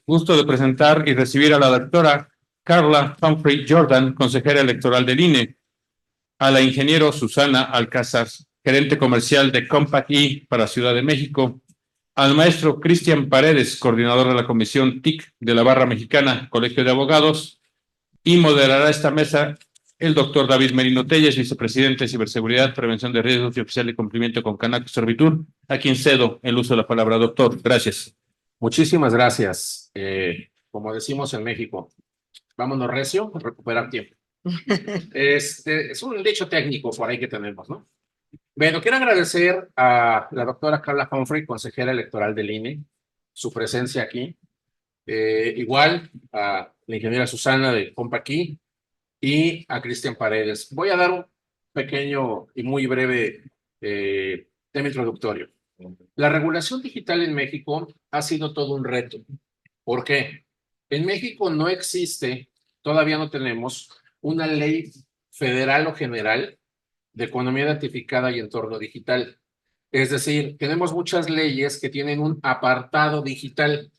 Gusto de presentar y recibir a la doctora Carla Humphrey Jordan, consejera electoral del INE, a la ingeniero Susana Alcázar, gerente comercial de Compact E para Ciudad de México, al maestro Cristian Paredes, coordinador de la Comisión TIC de la Barra Mexicana, Colegio de Abogados, y moderará esta mesa el doctor David Merino Telles, vicepresidente de Ciberseguridad, Prevención de Riesgos y Oficial de Cumplimiento con Canaco Servitur, a quien cedo el uso de la palabra. Doctor, gracias. Muchísimas gracias. Como decimos en México, vámonos recio, a recuperar tiempo. Es un dicho técnico por ahí que tenemos, ¿no? Bueno, quiero agradecer a la doctora Carla Humphrey, consejera electoral del INE, su presencia aquí. Igual a la ingeniera Susana de Compaquí y a Cristian Paredes. Voy a dar un pequeño y muy breve tema introductorio. La regulación digital en México ha sido todo un reto. ¿Por qué? En México no existe, todavía no tenemos una ley federal o general de economía identificada y entorno digital. Es decir, tenemos muchas leyes que tienen un apartado digital.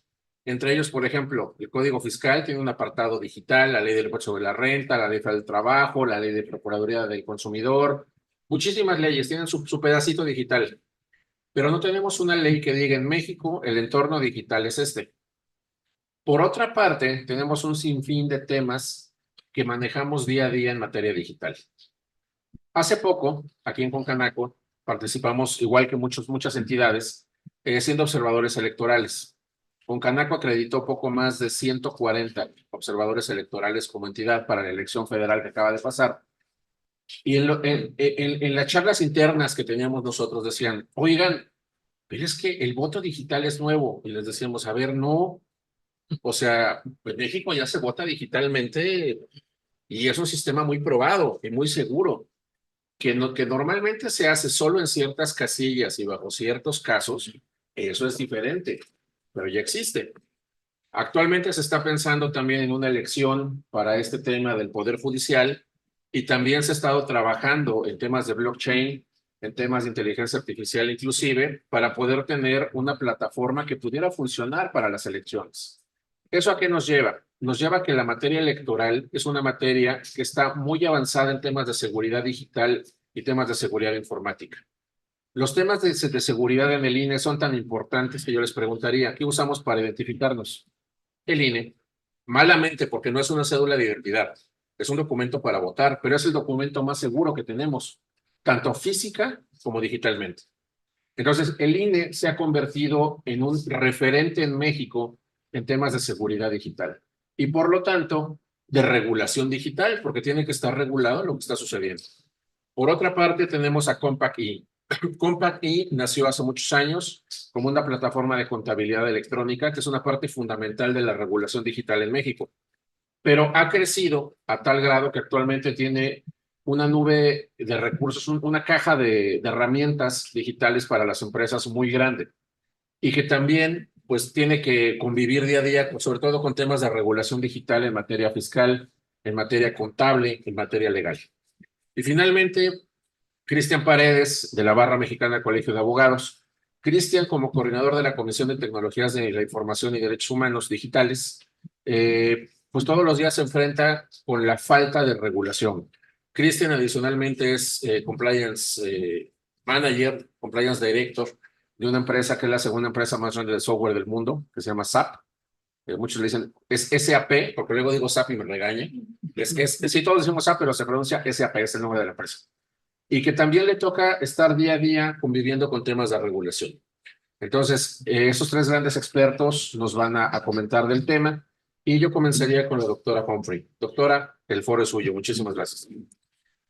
Entre ellos, por ejemplo, el Código Fiscal tiene un apartado digital, la Ley del Impuesto sobre la Renta, la Ley del Trabajo, la Ley de Procuraduría del Consumidor. Muchísimas leyes tienen su pedacito digital. Pero no tenemos una ley que diga en México el entorno digital es este. Por otra parte, tenemos un sinfín de temas que manejamos día a día en materia digital. Hace poco, aquí en Concanaco, participamos, igual que muchas entidades, siendo observadores electorales. Concanaco acreditó poco más de 140 observadores electorales como entidad para la elección federal que acaba de pasar. Y en las charlas internas que teníamos nosotros decían, oigan, pero es que el voto digital es nuevo. Y les decíamos, a ver, no. O sea, en México ya se vota digitalmente y es un sistema muy probado y muy seguro, que normalmente se hace solo en ciertas casillas y bajo ciertos casos. Eso es diferente, pero ya existe. Actualmente se está pensando también en una elección para este tema del Poder Judicial y también se ha estado trabajando en temas de blockchain, en temas de inteligencia artificial inclusive, para poder tener una plataforma que pudiera funcionar para las elecciones. ¿Eso a qué nos lleva? Nos lleva a que la materia electoral es una materia que está muy avanzada en temas de seguridad digital y temas de seguridad informática. Los temas de seguridad en el INE son tan importantes que yo les preguntaría, ¿qué usamos para identificarnos? El INE, malamente porque no es una cédula de identidad, es un documento para votar, pero es el documento más seguro que tenemos, tanto física como digitalmente. Entonces, el INE se ha convertido en un referente en México en temas de seguridad digital y, por lo tanto, de regulación digital, porque tiene que estar regulado lo que está sucediendo. Por otra parte, tenemos a Compact E. Compact E nació hace muchos años como una plataforma de contabilidad electrónica, que es una parte fundamental de la regulación digital en México, pero ha crecido a tal grado que actualmente tiene una nube de recursos, una caja de herramientas digitales para las empresas muy grande y que también pues tiene que convivir día a día, sobre todo con temas de regulación digital en materia fiscal, en materia contable, en materia legal. Y finalmente, Cristian Paredes, de la Barra Mexicana Colegio de Abogados. Cristian, como coordinador de la Comisión de Tecnologías de la Información y Derechos Humanos Digitales, pues todos los días se enfrenta con la falta de regulación. Cristian adicionalmente es Compliance Manager, Compliance Director de una empresa que es la segunda empresa más grande de software del mundo, que se llama SAP. Muchos le dicen, es SAP, porque luego digo SAP y me regaña. Sí, todos decimos SAP, pero se pronuncia SAP, es el nombre de la empresa. Y que también le toca estar día a día conviviendo con temas de regulación. Entonces, esos tres grandes expertos nos van a comentar del tema y yo comenzaría con la doctora Humphrey. Doctora, el foro es suyo. Muchísimas gracias.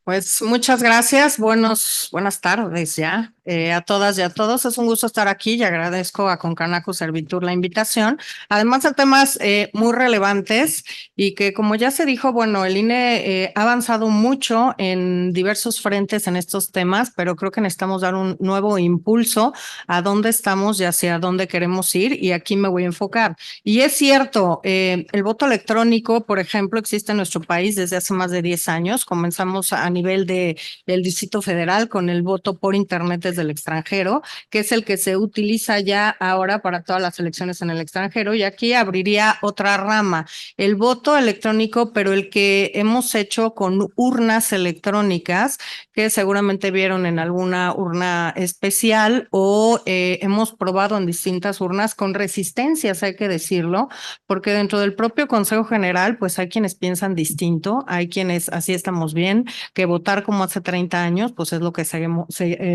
Pues muchas gracias, buenas tardes ya a todas y a todos. Es un gusto estar aquí y agradezco a Concanaco Servitur la invitación. Además de temas muy relevantes y que como ya se dijo, bueno, el INE ha avanzado mucho en diversos frentes en estos temas, pero creo que necesitamos dar un nuevo impulso a dónde estamos y hacia dónde queremos ir y aquí me voy a enfocar. Y es cierto, el voto electrónico, por ejemplo, existe en nuestro país desde hace más de 10 años. Comenzamos a nivel del Distrito Federal con el voto por Internet desde del extranjero, que es el que se utiliza ya ahora para todas las elecciones en el extranjero. Y aquí abriría otra rama, el voto electrónico, pero el que hemos hecho con urnas electrónicas, que seguramente vieron en alguna urna especial o hemos probado en distintas urnas con resistencias, hay que decirlo, porque dentro del propio Consejo General, pues hay quienes piensan distinto, hay quienes así estamos bien, que votar como hace 30 años, pues es lo que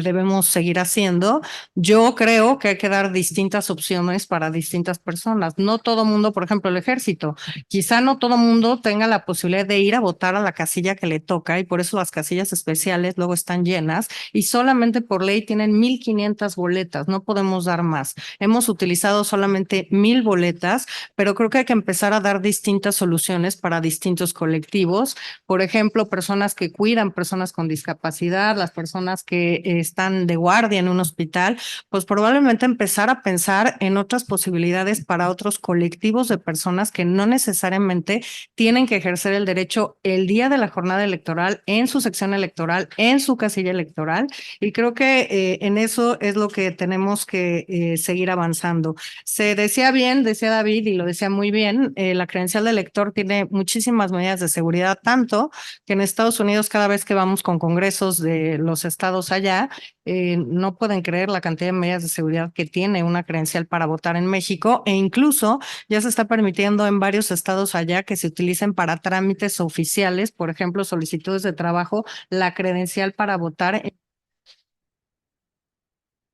debemos seguir haciendo. Yo creo que hay que dar distintas opciones para distintas personas. No todo mundo, por ejemplo, el ejército, quizá no todo mundo tenga la posibilidad de ir a votar a la casilla que le toca y por eso las casillas especiales luego están llenas y solamente por ley tienen 1,500 boletas, no podemos dar más. Hemos utilizado solamente 1,000 boletas, pero creo que hay que empezar a dar distintas soluciones para distintos colectivos. Por ejemplo, personas que cuidan, personas con discapacidad, las personas que están de guardia en un hospital, pues probablemente empezar a pensar en otras posibilidades para otros colectivos de personas que no necesariamente tienen que ejercer el derecho el día de la jornada electoral, en su sección electoral, en su casilla electoral. Y creo que en eso es lo que tenemos que seguir avanzando. Se decía bien, decía David, y lo decía muy bien, la credencial de elector tiene muchísimas medidas de seguridad, tanto que en Estados Unidos cada vez que vamos con congresos de los estados allá, no pueden creer la cantidad de medidas de seguridad que tiene una credencial para votar en México e incluso ya se está permitiendo en varios estados allá que se utilicen para trámites oficiales, por ejemplo, solicitudes de trabajo, la credencial para votar.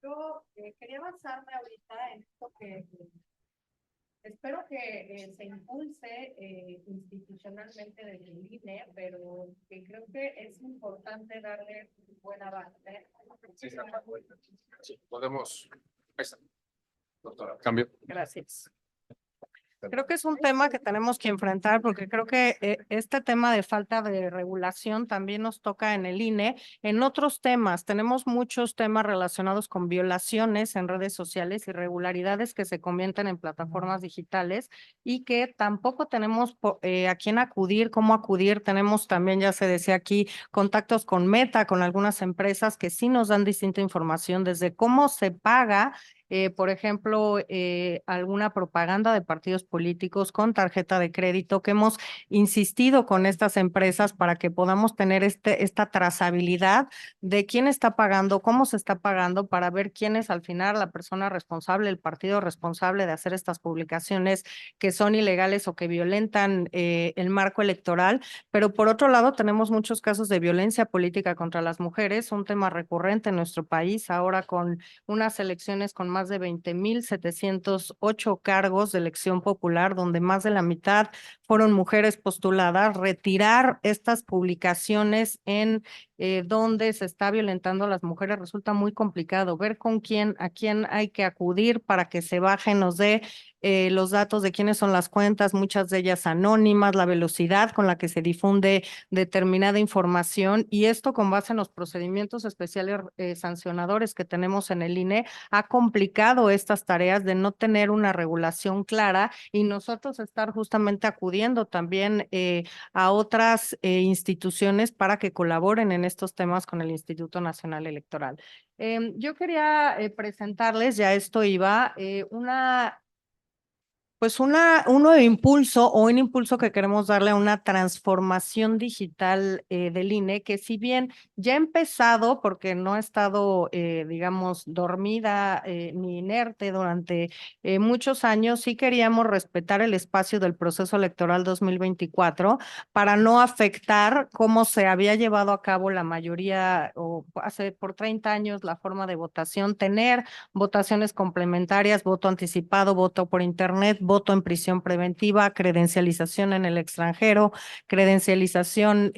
Yo quería avanzarme ahorita en esto que espero que se impulse institucionalmente desde el INE, pero que creo que es importante darle un buen avance. Sí, podemos. Ahí está, doctora. Cambio. Gracias. Creo que es un tema que tenemos que enfrentar porque creo que este tema de falta de regulación también nos toca en el INE. En otros temas, tenemos muchos temas relacionados con violaciones en redes sociales, irregularidades que se cometen en plataformas digitales y que tampoco tenemos a quién acudir, cómo acudir. Tenemos también, ya se decía aquí, contactos con Meta, con algunas empresas que sí nos dan distinta información desde cómo se paga por ejemplo, alguna propaganda de partidos políticos con tarjeta de crédito, que hemos insistido con estas empresas para que podamos tener esta trazabilidad de quién está pagando, cómo se está pagando, para ver quién es al final la persona responsable, el partido responsable de hacer estas publicaciones que son ilegales o que violentan el marco electoral. Pero por otro lado, tenemos muchos casos de violencia política contra las mujeres, un tema recurrente en nuestro país, ahora con unas elecciones con más de 20,708 cargos de elección popular, donde más de la mitad fueron mujeres postuladas. Retirar estas publicaciones en donde se está violentando a las mujeres resulta muy complicado. Ver a quién hay que acudir para que se baje, nos dé los datos de quiénes son las cuentas, muchas de ellas anónimas, la velocidad con la que se difunde determinada información, y esto con base en los procedimientos especiales sancionadores que tenemos en el INE ha complicado estas tareas de no tener una regulación clara y nosotros estar justamente acudiendo también a otras instituciones para que colaboren en estos temas con el Instituto Nacional Electoral. Yo quería presentarles, ya esto iba, uno de impulso o un impulso que queremos darle a una transformación digital del INE, que si bien ya ha empezado, porque no ha estado, digamos, dormida ni inerte durante muchos años, sí queríamos respetar el espacio del proceso electoral 2024 para no afectar cómo se había llevado a cabo la mayoría, o hace por 30 años, la forma de votación, tener votaciones complementarias, voto anticipado, voto por internet, voto en prisión preventiva, credencialización en el extranjero, credencialización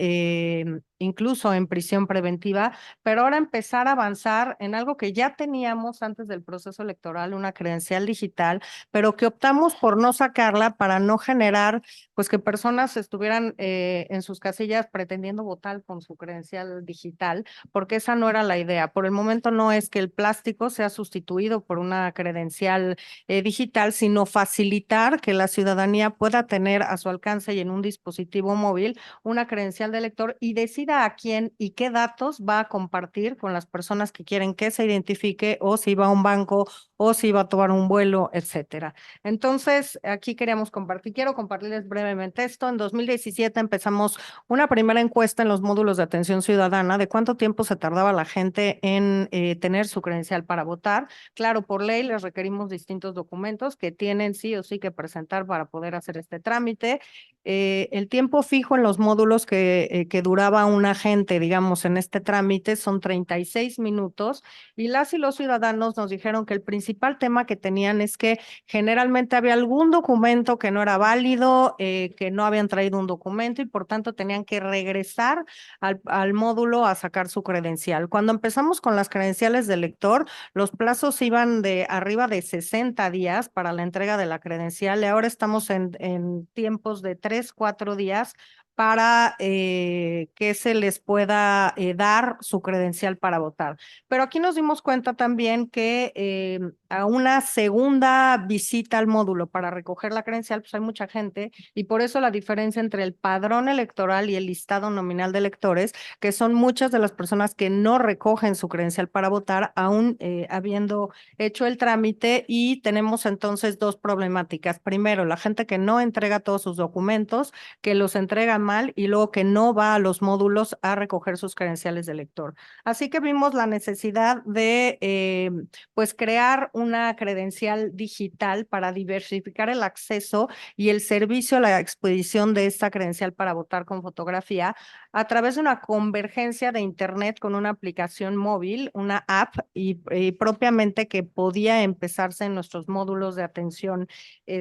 incluso en prisión preventiva, pero ahora empezar a avanzar en algo que ya teníamos antes del proceso electoral, una credencial digital, pero que optamos por no sacarla para no generar, pues, que personas estuvieran en sus casillas pretendiendo votar con su credencial digital, porque esa no era la idea. Por el momento no es que el plástico sea sustituido por una credencial digital, sino facilitar que la ciudadanía pueda tener a su alcance y en un dispositivo móvil una credencial de elector y decida decida a quién y qué datos va a compartir con las personas que quieren que se identifique, o si va a un banco, o si va a tomar un vuelo, etcétera. Entonces, aquí quiero compartirles brevemente esto. En 2017 empezamos una primera encuesta en los módulos de atención ciudadana de cuánto tiempo se tardaba la gente en tener su credencial para votar. Claro, por ley les requerimos distintos documentos que tienen sí o sí que presentar para poder hacer este trámite. El tiempo fijo en los módulos que duraba un agente, digamos, en este trámite son 36 minutos, y las y los ciudadanos nos dijeron que el principal tema que tenían es que generalmente había algún documento que no era válido, que no habían traído un documento y por tanto tenían que regresar al módulo a sacar su credencial. Cuando empezamos con las credenciales de lector, los plazos iban de arriba de 60 días para la entrega de la credencial, y ahora estamos en tiempos de 3-4 días para que se les pueda dar su credencial para votar. Pero aquí nos dimos cuenta también que a una segunda visita al módulo para recoger la credencial, pues hay mucha gente, y por eso la diferencia entre el padrón electoral y el listado nominal de electores, que son muchas de las personas que no recogen su credencial para votar, aún habiendo hecho el trámite, y tenemos entonces dos problemáticas. Primero, la gente que no entrega todos sus documentos, que los entrega mal, y luego que no va a los módulos a recoger sus credenciales de elector. Así que vimos la necesidad de pues crear una credencial digital para diversificar el acceso y el servicio a la expedición de esta credencial para votar con fotografía a través de una convergencia de Internet con una aplicación móvil, una app, y propiamente que podía empezarse en nuestros módulos de atención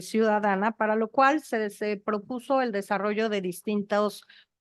ciudadana, para lo cual se propuso el desarrollo de distintos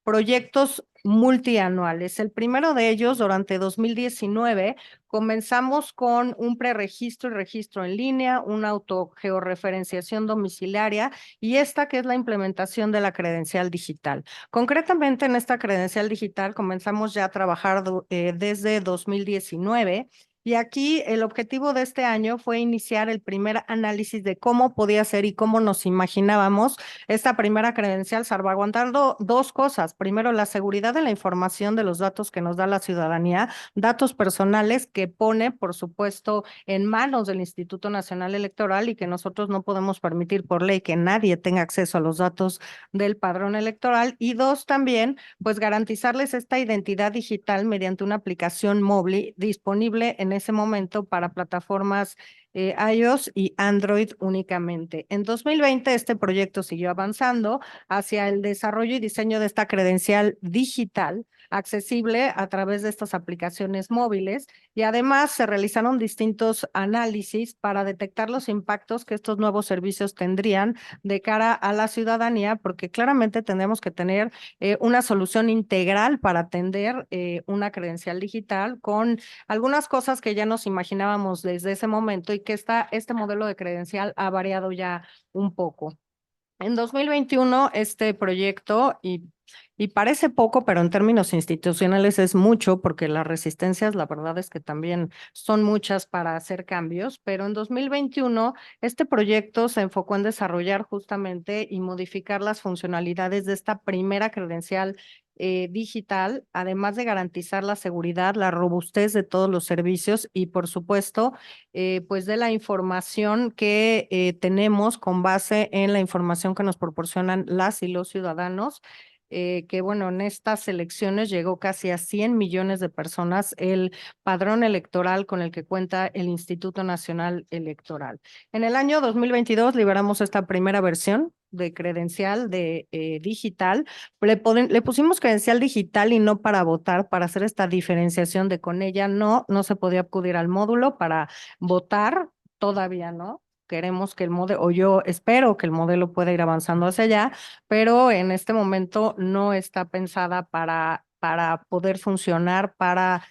proyectos multianuales. El primero de ellos, durante 2019, comenzamos con un preregistro y registro en línea, una autogeorreferenciación domiciliaria, y esta que es la implementación de la credencial digital. Concretamente, en esta credencial digital comenzamos ya a trabajar desde 2019. Y aquí el objetivo de este año fue iniciar el primer análisis de cómo podía ser y cómo nos imaginábamos esta primera credencial, salvaguardando dos cosas. Primero, la seguridad de la información de los datos que nos da la ciudadanía, datos personales que pone, por supuesto, en manos del Instituto Nacional Electoral, y que nosotros no podemos permitir por ley que nadie tenga acceso a los datos del padrón electoral. Y dos, también, pues garantizarles esta identidad digital mediante una aplicación móvil disponible en ese momento para plataformas iOS y Android únicamente. En 2020 este proyecto siguió avanzando hacia el desarrollo y diseño de esta credencial digital accesible a través de estas aplicaciones móviles, y además se realizaron distintos análisis para detectar los impactos que estos nuevos servicios tendrían de cara a la ciudadanía, porque claramente tenemos que tener una solución integral para atender una credencial digital con algunas cosas que ya nos imaginábamos desde ese momento, y que este modelo de credencial ha variado ya un poco. En 2021, este proyecto, y parece poco, pero en términos institucionales es mucho, porque las resistencias, la verdad es que también son muchas para hacer cambios, pero en 2021 este proyecto se enfocó en desarrollar justamente y modificar las funcionalidades de esta primera credencial digital, además de garantizar la seguridad, la robustez de todos los servicios y, por supuesto, pues de la información que tenemos con base en la información que nos proporcionan las y los ciudadanos. Que bueno, en estas elecciones llegó casi a 100 millones de personas el padrón electoral con el que cuenta el Instituto Nacional Electoral. En el año 2022 liberamos esta primera versión de credencial digital. Le pusimos credencial digital y no para votar, para hacer esta diferenciación de con ella no se podía acudir al módulo para votar, todavía no. Queremos que el modelo, o yo espero que el modelo pueda ir avanzando hacia allá, pero en este momento no está pensada para poder funcionar, para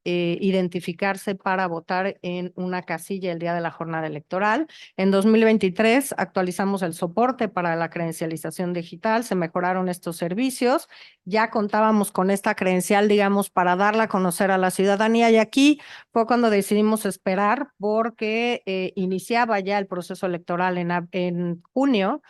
identificarse para votar en una casilla el día de la jornada electoral. En 2023 actualizamos el soporte para la credencialización digital, se mejoraron estos servicios, ya contábamos con esta credencial, digamos, para darla a conocer a la ciudadanía, y aquí fue cuando decidimos esperar porque iniciaba ya el proceso electoral en junio.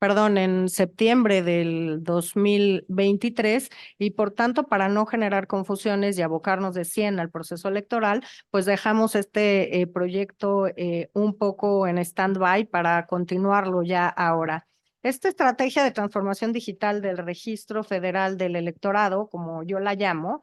perdón, en septiembre del 2023 y por tanto, para no generar confusiones y abocarnos de 100 al proceso electoral, pues dejamos este proyecto un poco en stand-by para continuarlo ya ahora. Esta estrategia de transformación digital del Registro Federal del Electorado, como yo la llamo,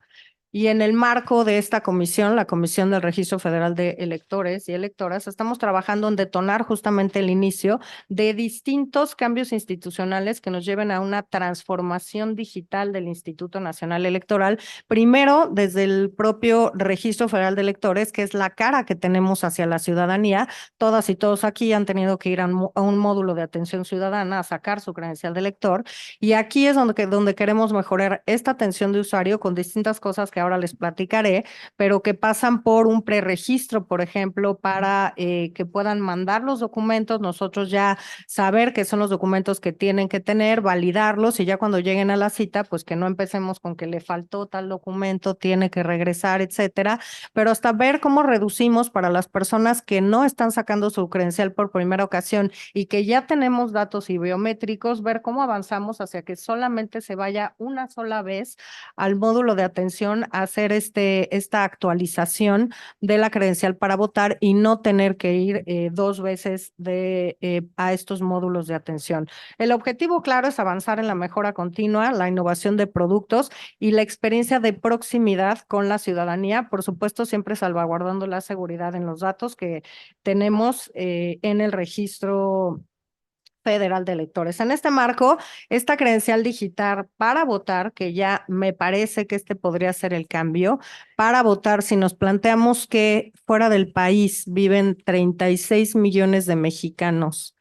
y en el marco de esta comisión, la Comisión del Registro Federal de Electores y Electoras, estamos trabajando en detonar justamente el inicio de distintos cambios institucionales que nos lleven a una transformación digital del Instituto Nacional Electoral. Primero, desde el propio Registro Federal de Electores, que es la cara que tenemos hacia la ciudadanía. Todas y todos aquí han tenido que ir a un módulo de atención ciudadana a sacar su credencial de elector. Y aquí es donde queremos mejorar esta atención de usuario con distintas cosas que ahora les platicaré, pero que pasan por un preregistro, por ejemplo, para que puedan mandar los documentos, nosotros ya saber qué son los documentos que tienen que tener, validarlos y ya cuando lleguen a la cita, pues que no empecemos con que le faltó tal documento, tiene que regresar, etcétera, pero hasta ver cómo reducimos para las personas que no están sacando su credencial por primera ocasión y que ya tenemos datos y biométricos, ver cómo avanzamos hacia que solamente se vaya una sola vez al módulo de atención a hacer esta actualización de la credencial para votar y no tener que ir 2 veces a estos módulos de atención. El objetivo, claro, es avanzar en la mejora continua, la innovación de productos y la experiencia de proximidad con la ciudadanía, por supuesto, siempre salvaguardando la seguridad en los datos que tenemos en el registro Federal de Electores. En este marco, esta credencial digital para votar, que ya me parece que este podría ser el cambio, para votar, si nos planteamos que fuera del país viven 36 millones de mexicanos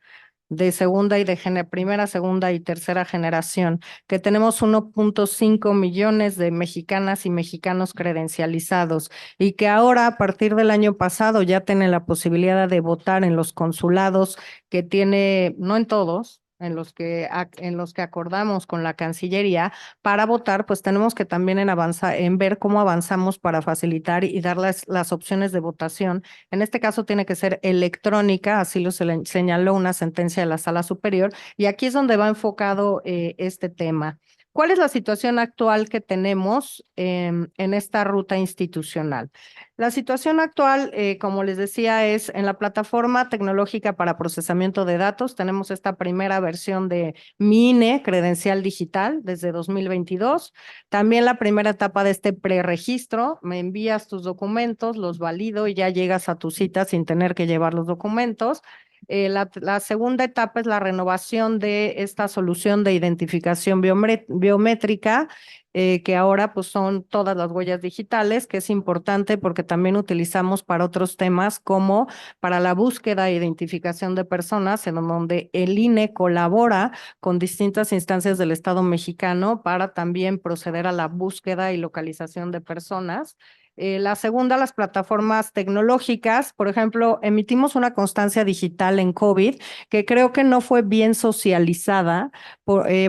de segunda y primera, segunda y tercera generación, que tenemos 1.5 millones de mexicanas y mexicanos credencializados y que ahora a partir del año pasado ya tienen la posibilidad de votar en los consulados que tiene, no en todos, en los que acordamos con la Cancillería para votar, pues tenemos que también en ver cómo avanzamos para facilitar y dar las opciones de votación. En este caso tiene que ser electrónica, así lo señaló una sentencia de la Sala Superior, y aquí es donde va enfocado este tema. ¿Cuál es la situación actual que tenemos en esta ruta institucional? La situación actual, como les decía, es en la plataforma tecnológica para procesamiento de datos. Tenemos esta primera versión de Mi INE, credencial digital, desde 2022. También la primera etapa de este preregistro, me envías tus documentos, los valido y ya llegas a tu cita sin tener que llevar los documentos. La segunda etapa es la renovación de esta solución de identificación biométrica, que ahora pues son todas las huellas digitales, que es importante porque también utilizamos para otros temas como para la búsqueda e identificación de personas, en donde el INE colabora con distintas instancias del Estado mexicano para también proceder a la búsqueda y localización de personas. La segunda, las plataformas tecnológicas. Por ejemplo, emitimos una constancia digital en COVID que creo que no fue bien socializada,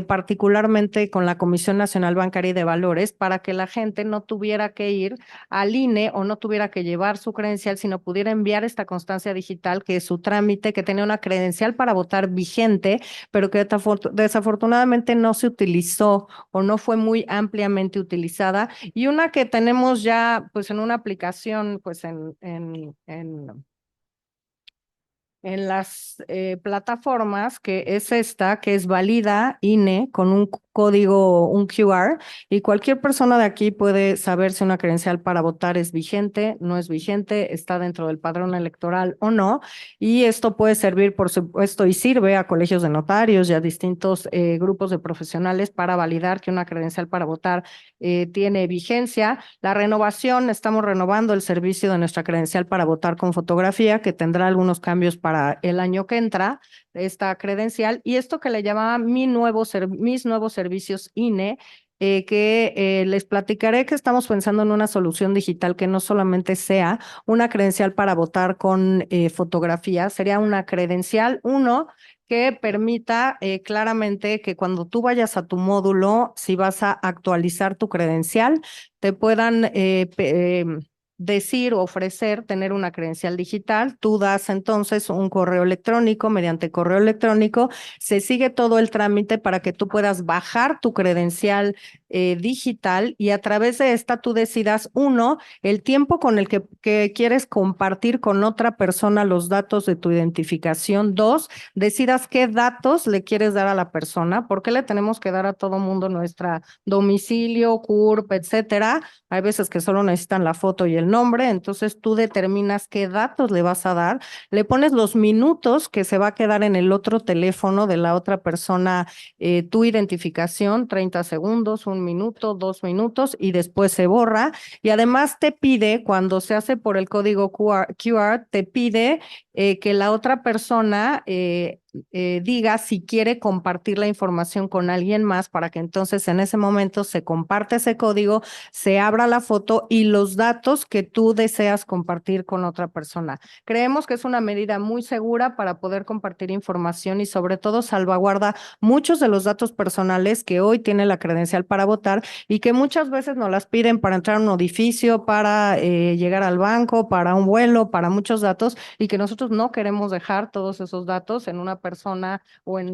particularmente con la Comisión Nacional Bancaria y de Valores, para que la gente no tuviera que ir al INE o no tuviera que llevar su credencial, sino pudiera enviar esta constancia digital, que es su trámite, que tenía una credencial para votar vigente, pero que desafortunadamente no se utilizó o no fue muy ampliamente utilizada. Y una que tenemos ya pues en una aplicación, pues en las plataformas, que es esta, que es Valida INE con un código, un QR, y cualquier persona de aquí puede saber si una credencial para votar es vigente, no es vigente, está dentro del padrón electoral o no, y esto puede servir, por supuesto, y sirve a colegios de notarios y a distintos grupos de profesionales para validar que una credencial para votar tiene vigencia. La renovación, estamos renovando el servicio de nuestra credencial para votar con fotografía, que tendrá algunos cambios para el año que entra, esta credencial, y esto que le llamaba mis nuevos servicios INE, que les platicaré que estamos pensando en una solución digital que no solamente sea una credencial para votar con fotografía, sería una credencial, que permita claramente que cuando tú vayas a tu módulo, si vas a actualizar tu credencial, te puedan decir o ofrecer tener una credencial digital. Tú das entonces un correo electrónico, mediante correo electrónico se sigue todo el trámite para que tú puedas bajar tu credencial digital y a través de esta tú decidas, uno, el tiempo con el que quieres compartir con otra persona los datos de tu identificación. Dos, decidas qué datos le quieres dar a la persona. ¿Por qué le tenemos que dar a todo mundo nuestra domicilio, CURP, etcétera? Hay veces que solo necesitan la foto y el nombre, entonces tú determinas qué datos le vas a dar, le pones los minutos que se va a quedar en el otro teléfono de la otra persona, tu identificación, 30 segundos, 1 minuto, 2 minutos y después se borra. Y además te pide, cuando se hace por el código QR te pide que la otra persona diga si quiere compartir la información con alguien más para que entonces en ese momento se comparte ese código, se abra la foto y los datos que tú deseas compartir con otra persona. Creemos que es una medida muy segura para poder compartir información y sobre todo salvaguarda muchos de los datos personales que hoy tiene la credencial para votar y que muchas veces nos las piden para entrar a un edificio, para llegar al banco, para un vuelo, para muchos datos y que nosotros no queremos dejar todos esos datos en una persona o en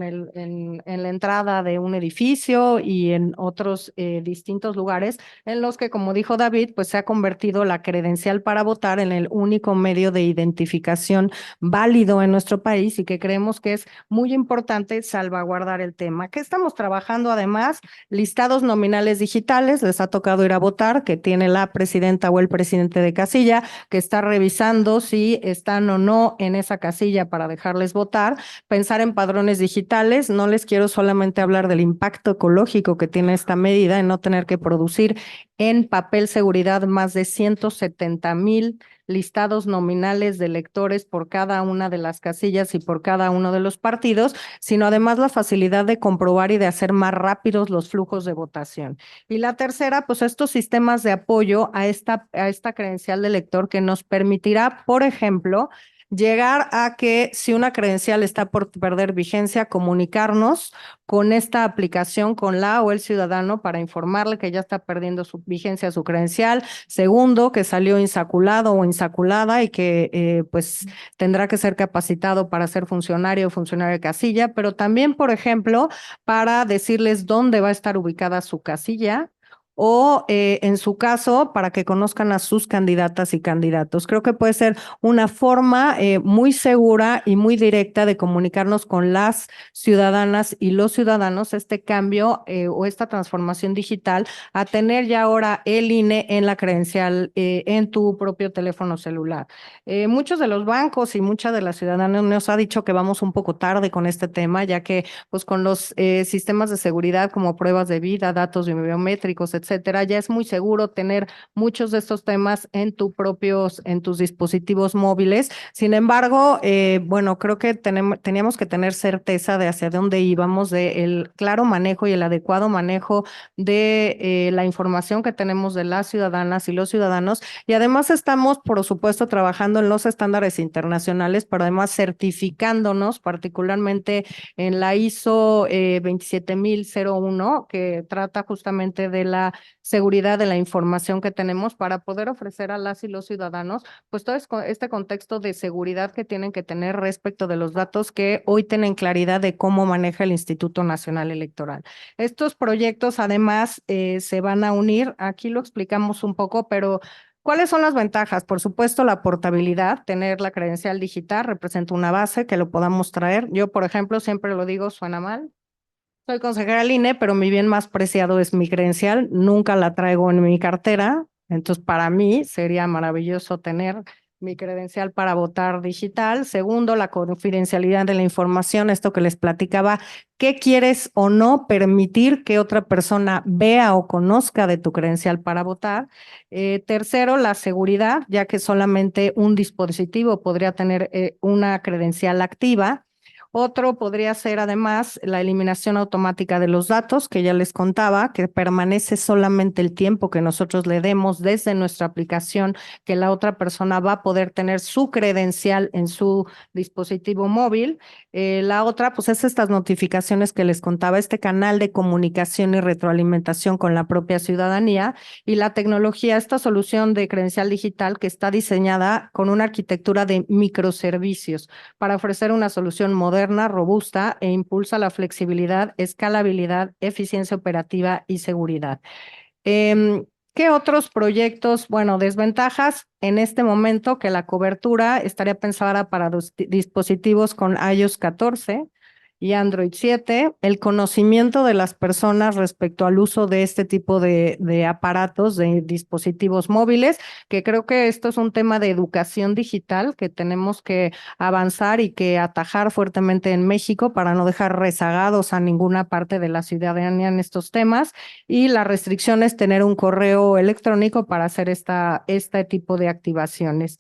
la entrada de un edificio y en otros distintos lugares en los que, como dijo David, pues se ha convertido la credencial para votar en el único medio de identificación válido en nuestro país y que creemos que es muy importante salvaguardar el tema. ¿Qué estamos trabajando además? Listados nominales digitales, les ha tocado ir a votar, que tiene la presidenta o el presidente de casilla, que está revisando si están o no en esa casilla para dejarles votar. Pensar en padrones digitales, no les quiero solamente hablar del impacto ecológico que tiene esta medida en no tener que producir en papel seguridad más de 170,000 listados nominales de electores por cada una de las casillas y por cada uno de los partidos, sino además la facilidad de comprobar y de hacer más rápidos los flujos de votación. Y la tercera, pues estos sistemas de apoyo a esta credencial de elector que nos permitirá, por ejemplo, llegar a que si una credencial está por perder vigencia, comunicarnos con esta aplicación, con la o el ciudadano para informarle que ya está perdiendo su vigencia su credencial. Segundo, que salió insaculado o insaculada y que pues tendrá que ser capacitado para ser funcionario o funcionario de casilla, pero también, por ejemplo, para decirles dónde va a estar ubicada su casilla o en su caso, para que conozcan a sus candidatas y candidatos. Creo que puede ser una forma muy segura y muy directa de comunicarnos con las ciudadanas y los ciudadanos este cambio o esta transformación digital a tener ya ahora el INE en la credencial en tu propio teléfono celular. Muchos de los bancos y mucha de la ciudadanía nos ha dicho que vamos un poco tarde con este tema, ya que pues con los sistemas de seguridad como pruebas de vida, datos biométricos, etcétera, ya es muy seguro tener muchos de estos temas en tus dispositivos móviles. Sin embargo, bueno, creo que teníamos que tener certeza de hacia dónde íbamos, de el claro manejo y el adecuado manejo de la información que tenemos de las ciudadanas y los ciudadanos. Y además estamos, por supuesto, trabajando en los estándares internacionales, pero además certificándonos, particularmente en la ISO 27001, que trata justamente de la seguridad de la información que tenemos para poder ofrecer a las y los ciudadanos, pues todo este contexto de seguridad que tienen que tener respecto de los datos que hoy tienen claridad de cómo maneja el Instituto Nacional Electoral. Estos proyectos además se van a unir, aquí lo explicamos un poco, pero ¿cuáles son las ventajas? Por supuesto, la portabilidad, tener la credencial digital representa una base que lo podamos traer. Yo, por ejemplo, siempre lo digo, suena mal. Soy consejera del INE, pero mi bien más preciado es mi credencial. Nunca la traigo en mi cartera. Entonces, para mí sería maravilloso tener mi credencial para votar digital. Segundo, la confidencialidad de la información, esto que les platicaba, qué quieres o no permitir que otra persona vea o conozca de tu credencial para votar. Tercero, la seguridad, ya que solamente un dispositivo podría tener una credencial activa. Otro podría ser además la eliminación automática de los datos, que ya les contaba, que permanece solamente el tiempo que nosotros le demos desde nuestra aplicación, que la otra persona va a poder tener su credencial en su dispositivo móvil. La otra, pues es estas notificaciones que les contaba, este canal de comunicación y retroalimentación con la propia ciudadanía, y la tecnología, esta solución de credencial digital que está diseñada con una arquitectura de microservicios para ofrecer una solución moderna, robusta e impulsa la flexibilidad, escalabilidad, eficiencia operativa y seguridad. ¿Qué otros proyectos? Bueno, desventajas en este momento que la cobertura estaría pensada para dispositivos con iOS 14 y Android 7, el conocimiento de las personas respecto al uso de este tipo de aparatos, de dispositivos móviles, que creo que esto es un tema de educación digital que tenemos que avanzar y que atajar fuertemente en México para no dejar rezagados a ninguna parte de la ciudadanía en estos temas. Y la restricción es tener un correo electrónico para hacer este tipo de activaciones.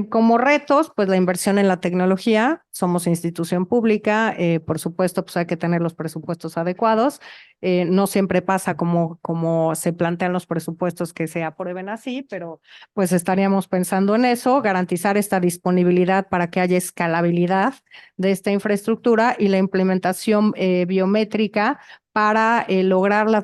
Como retos, pues la inversión en la tecnología, somos institución pública, por supuesto, pues hay que tener los presupuestos adecuados, no siempre pasa como se plantean los presupuestos que se aprueben así, pero pues estaríamos pensando en eso, garantizar esta disponibilidad para que haya escalabilidad de esta infraestructura y la implementación biométrica para lograr la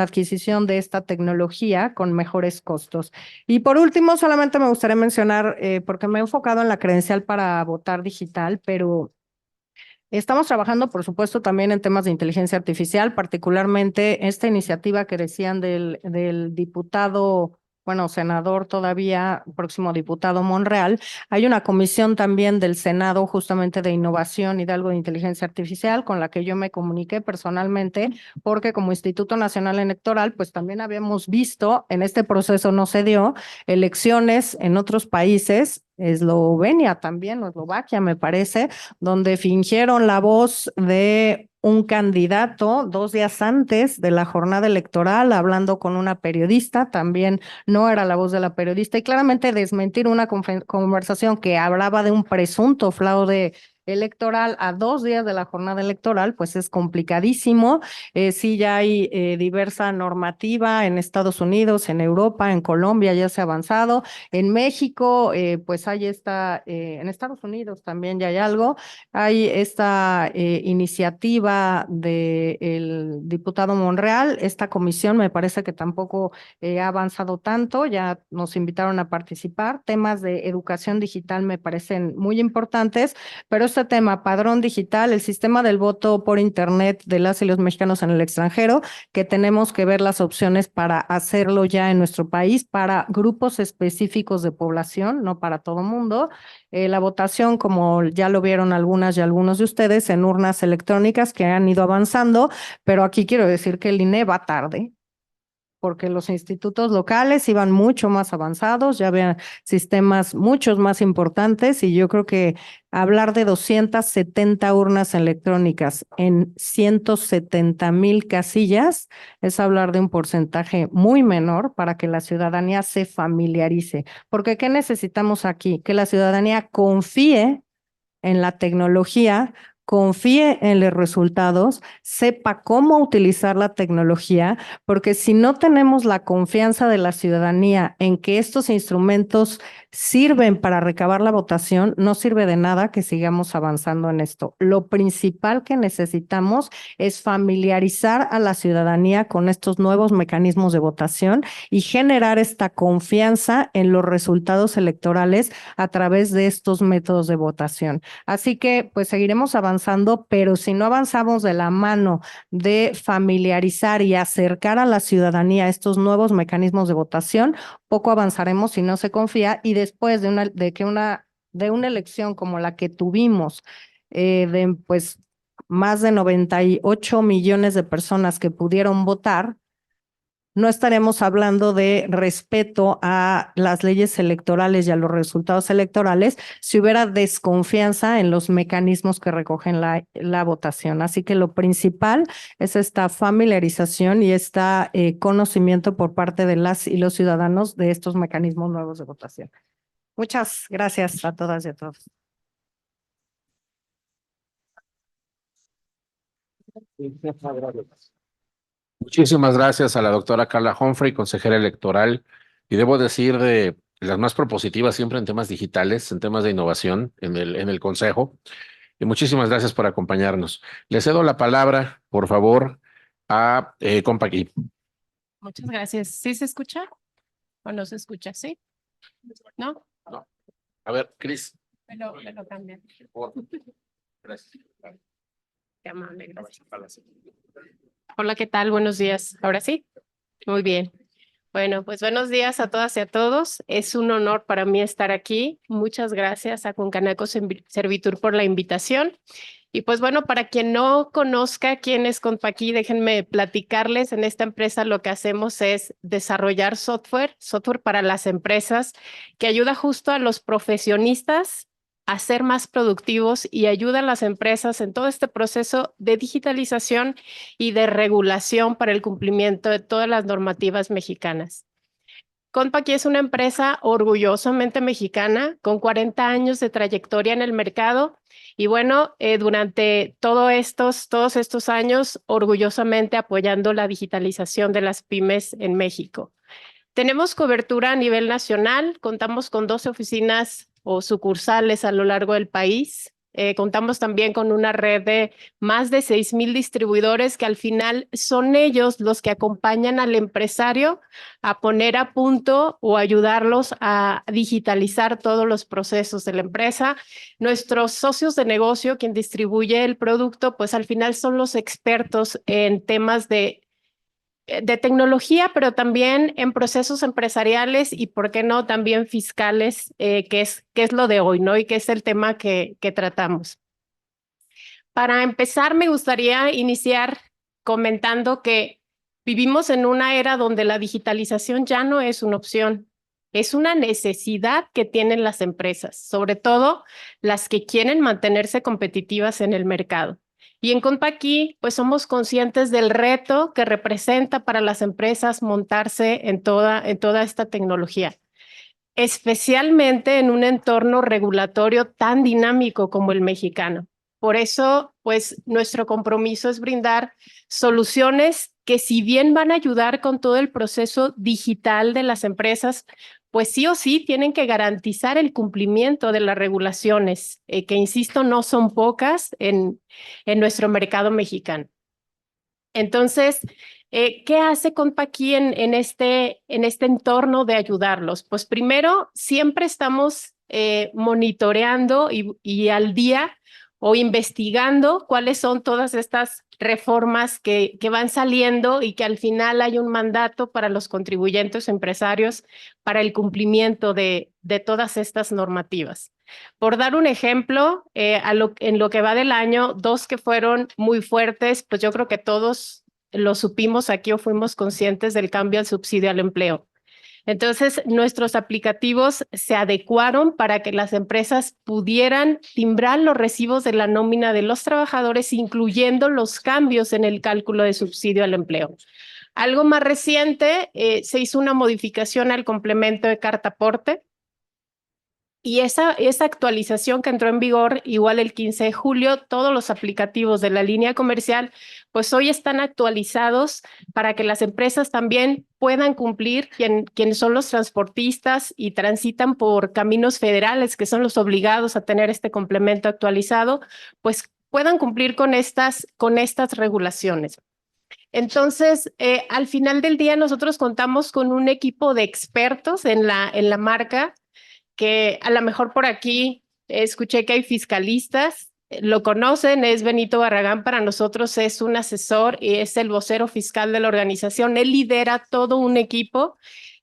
adquisición de esta tecnología con mejores costos. Y por último, solamente me gustaría mencionar, porque me he enfocado en la credencial para votar digital, pero estamos trabajando, por supuesto, también en temas de inteligencia artificial, particularmente esta iniciativa que decían del diputado, bueno, senador todavía, próximo diputado Monreal. Hay una comisión también del Senado justamente de innovación y de algo de inteligencia artificial con la que yo me comuniqué personalmente, porque como Instituto Nacional Electoral, pues también habíamos visto, en este proceso no se dio, elecciones en otros países, Eslovenia también, o Eslovaquia me parece, donde fingieron la voz de un candidato 2 días antes de la jornada electoral, hablando con una periodista, también no era la voz de la periodista, y claramente desmentir una conversación que hablaba de un presunto fraude electoral a 2 días de la jornada electoral, pues es complicadísimo. Sí, ya hay diversa normativa en Estados Unidos, en Europa, en Colombia ya se ha avanzado, en México, pues hay en Estados Unidos también ya hay algo. Hay esta iniciativa del diputado Monreal. Esta comisión me parece que tampoco ha avanzado tanto, ya nos invitaron a participar. Temas de educación digital me parecen muy importantes, pero este tema, padrón digital, el sistema del voto por internet de las y los mexicanos en el extranjero, que tenemos que ver las opciones para hacerlo ya en nuestro país, para grupos específicos de población, no para todo mundo. La votación, como ya lo vieron algunas y algunos de ustedes, en urnas electrónicas que han ido avanzando, pero aquí quiero decir que el INE va tarde, porque los institutos locales iban mucho más avanzados, ya había sistemas muchos más importantes, y yo creo que hablar de 270 urnas electrónicas en 170,000 casillas es hablar de un porcentaje muy menor para que la ciudadanía se familiarice. Porque ¿qué necesitamos aquí? Que la ciudadanía confíe en la tecnología, confíe en los resultados, sepa cómo utilizar la tecnología, porque si no tenemos la confianza de la ciudadanía en que estos instrumentos sirven para recabar la votación, no sirve de nada que sigamos avanzando en esto. Lo principal que necesitamos es familiarizar a la ciudadanía con estos nuevos mecanismos de votación y generar esta confianza en los resultados electorales a través de estos métodos de votación. Así que pues seguiremos avanzando, pero si no avanzamos de la mano de familiarizar y acercar a la ciudadanía a estos nuevos mecanismos de votación, poco avanzaremos si no se confía, y después de una elección como la que tuvimos, de pues más de 98 millones de personas que pudieron votar, no estaremos hablando de respeto a las leyes electorales y a los resultados electorales si hubiera desconfianza en los mecanismos que recogen la votación. Así que lo principal es esta familiarización y este conocimiento por parte de las y los ciudadanos de estos mecanismos nuevos de votación. Muchas gracias a todas y a todos. Muchísimas gracias a la doctora Carla Humphrey, consejera electoral, y debo decir de las más propositivas siempre en temas digitales, en temas de innovación en el consejo. Y muchísimas gracias por acompañarnos. Le cedo la palabra, por favor, a Compaqui. Muchas gracias. ¿Sí se escucha o no se escucha? ¿Sí? ¿No? A ver, Cris. Me lo cambian. Gracias. Qué amable, gracias. Hola, ¿qué tal? Buenos días. ¿Ahora sí? Muy bien. Bueno, pues buenos días a todas y a todos. Es un honor para mí estar aquí. Muchas gracias a Concanaco Servitur por la invitación. Y pues bueno, para quien no conozca quién es Compaqui, déjenme platicarles. En esta empresa lo que hacemos es desarrollar software para las empresas que ayuda justo a los profesionistas a ser más productivos y ayuda a las empresas en todo este proceso de digitalización y de regulación para el cumplimiento de todas las normativas mexicanas. Compaqui es una empresa orgullosamente mexicana con 40 años de trayectoria en el mercado y bueno, durante todos estos años orgullosamente apoyando la digitalización de las pymes en México. Tenemos cobertura a nivel nacional, contamos con 12 oficinas o sucursales a lo largo del país. Contamos también con una red de más de 6,000 distribuidores que al final son ellos los que acompañan al empresario a poner a punto o ayudarlos a digitalizar todos los procesos de la empresa. Nuestros socios de negocio, quien distribuye el producto, pues al final son los expertos en temas de tecnología, pero también en procesos empresariales y, ¿por qué no?, también fiscales, que es lo de hoy, ¿no? Y que es el tema que tratamos. Para empezar, me gustaría iniciar comentando que vivimos en una era donde la digitalización ya no es una opción, es una necesidad que tienen las empresas, sobre todo las que quieren mantenerse competitivas en el mercado. Y en Compaqui, pues somos conscientes del reto que representa para las empresas montarse en toda esta tecnología, especialmente en un entorno regulatorio tan dinámico como el mexicano. Por eso, pues nuestro compromiso es brindar soluciones que, si bien van a ayudar con todo el proceso digital de las empresas, pues sí o sí tienen que garantizar el cumplimiento de las regulaciones, que insisto, no son pocas en nuestro mercado mexicano. Entonces, ¿qué hace Compaqui en este entorno de ayudarlos? Pues primero, siempre estamos monitoreando y al día o investigando cuáles son todas estas reformas que van saliendo y que al final hay un mandato para los contribuyentes empresarios para el cumplimiento de todas estas normativas. Por dar un ejemplo, en lo que va del año, dos que fueron muy fuertes, pues yo creo que todos lo supimos aquí o fuimos conscientes del cambio al subsidio al empleo. Entonces, nuestros aplicativos se adecuaron para que las empresas pudieran timbrar los recibos de la nómina de los trabajadores, incluyendo los cambios en el cálculo de subsidio al empleo. Algo más reciente, se hizo una modificación al complemento de carta aporte. Y esa actualización que entró en vigor quiigual el 15 de julio, todos los aplicativos de la línea comercial, pues hoy están actualizados para que las empresas también puedan cumplir, quienes son los transportistas y transitan por caminos federales, que son los obligados a tener este complemento actualizado, pues puedan cumplir con estas regulaciones. Entonces, al final del día, nosotros contamos con un equipo de expertos en la marca, que a lo mejor por aquí escuché que hay fiscalistas, lo conocen, es Benito Barragán, para nosotros es un asesor y es el vocero fiscal de la organización. Él lidera todo un equipo